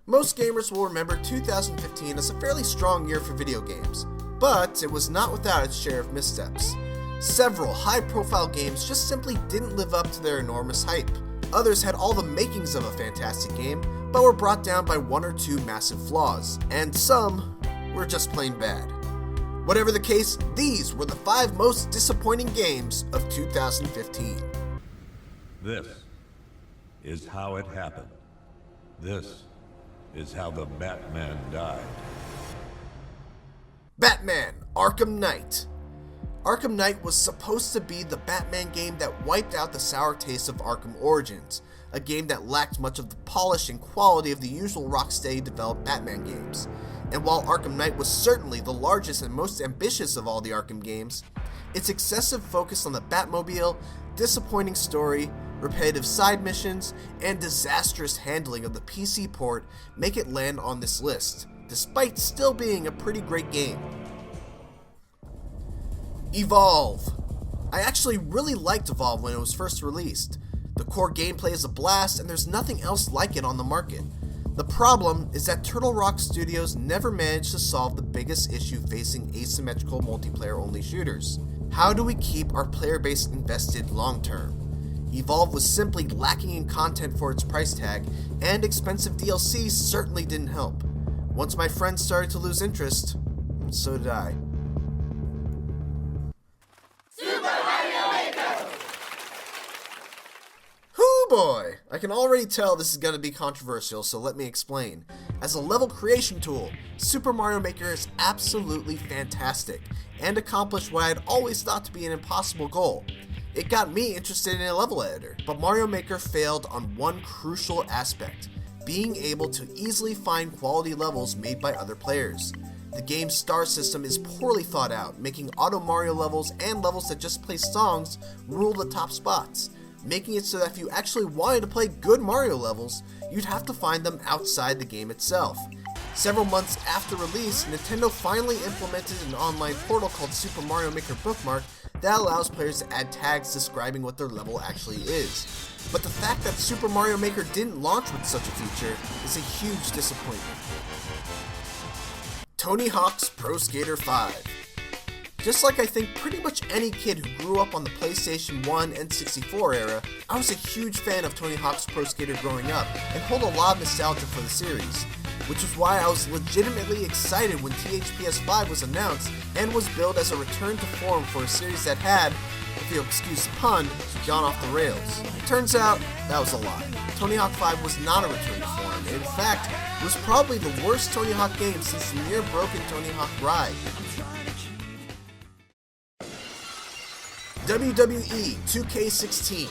Most gamers will remember 2015 as a fairly strong year for video games, but it was not without its share of missteps. Several high-profile games just simply didn't live up to their enormous hype. Others had all the makings of a fantastic game, but were brought down by one or two massive flaws, and some were just plain bad. Whatever the case, these were the 5 most disappointing games of 2015. This is how it happened. This is how the Batman died. Batman: Arkham Knight. Arkham Knight was supposed to be the Batman game that wiped out the sour taste of Arkham Origins, a game that lacked much of the polish and quality of the usual Rocksteady-developed Batman games. And while Arkham Knight was certainly the largest and most ambitious of all the Arkham games, its excessive focus on the Batmobile, disappointing story, repetitive side missions, and disastrous handling of the PC port make it land on this list, despite still being a pretty great game. Evolve. I actually really liked Evolve when it was first released. The core gameplay is a blast, and there's nothing else like it on the market. The problem is that Turtle Rock Studios never managed to solve the biggest issue facing asymmetrical multiplayer-only shooters. How do we keep our player base invested long-term? Evolve was simply lacking in content for its price tag, and expensive DLC certainly didn't help. Once my friends started to lose interest, so did I. Hoo boy! I can already tell this is going to be controversial, so let me explain. As a level creation tool, Super Mario Maker is absolutely fantastic, and accomplished what I had always thought to be an impossible goal. It got me interested in a level editor, but Mario Maker failed on one crucial aspect: being able to easily find quality levels made by other players. The game's star system is poorly thought out, making auto Mario levels and levels that just play songs rule the top spots, making it so that if you actually wanted to play good Mario levels, you'd have to find them outside the game itself. Several months after release, Nintendo finally implemented an online portal called Super Mario Maker Bookmark that allows players to add tags describing what their level actually is. But the fact that Super Mario Maker didn't launch with such a feature is a huge disappointment. Tony Hawk's Pro Skater 5. Just like I think pretty much any kid who grew up on the PlayStation 1 and 64 era, I was a huge fan of Tony Hawk's Pro Skater growing up and hold a lot of nostalgia for the series, which is why I was legitimately excited when THPS 5 was announced and was billed as a return to form for a series that had, if you'll excuse the pun, gone off the rails. Turns out, that was a lie. Tony Hawk 5 was not a return to form. In fact, it was probably the worst Tony Hawk game since the near-broken Tony Hawk Ride. WWE 2K16.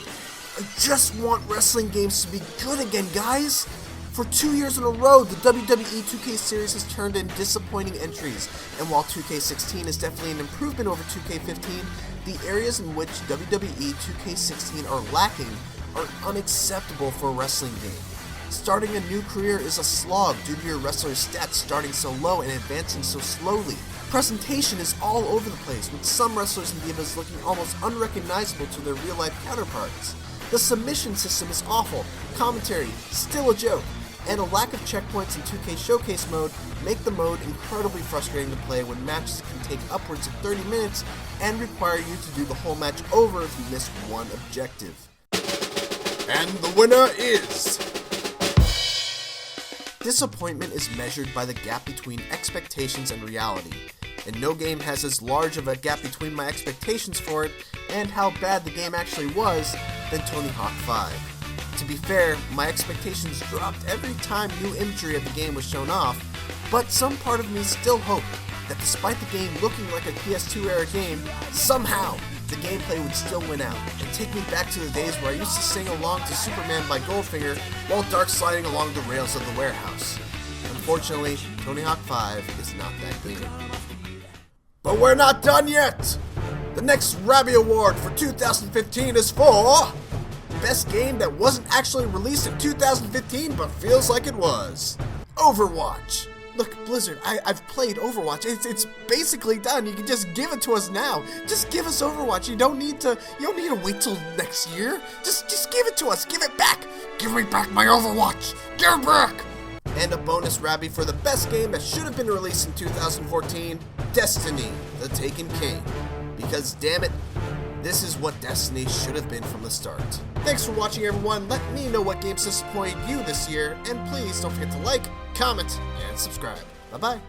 I just want wrestling games to be good again, guys! For 2 years in a row, the WWE 2K series has turned in disappointing entries, and while 2K16 is definitely an improvement over 2K15, the areas in which WWE 2K16 are lacking are unacceptable for a wrestling game. Starting a new career is a slog due to your wrestler's stats starting so low and advancing so slowly. Presentation is all over the place, with some wrestlers and divas looking almost unrecognizable to their real-life counterparts. The submission system is awful, commentary still a joke, and a lack of checkpoints in 2K Showcase mode make the mode incredibly frustrating to play when matches can take upwards of 30 minutes and require you to do the whole match over if you miss one objective. And the winner is... Disappointment is measured by the gap between expectations and reality, and no game has as large of a gap between my expectations for it and how bad the game actually was than Tony Hawk 5. To be fair, my expectations dropped every time new imagery of the game was shown off, but some part of me still hoped that despite the game looking like a PS2 era game, somehow the gameplay would still win out and take me back to the days where I used to sing along to Superman by Goldfinger while dark sliding along the rails of the warehouse. Unfortunately, Tony Hawk 5 is not that game. But we're not done yet! The next Rabby Award for 2015 is for... Best game that wasn't actually released in 2015 but feels like it was. Overwatch. Look, Blizzard, I've played Overwatch. It's basically done. You can just give it to us now. Just give us Overwatch. You don't need to wait till next year. Just give it to us. Give it back. Give me back my Overwatch. Give it back. And a bonus Rabby for the best game that should have been released in 2014, Destiny, The Taken King. Because damn it, this is what Destiny should have been from the start. Thanks for watching, everyone. Let me know what games disappointed you this year, and please don't forget to like, comment, and subscribe. Bye-bye.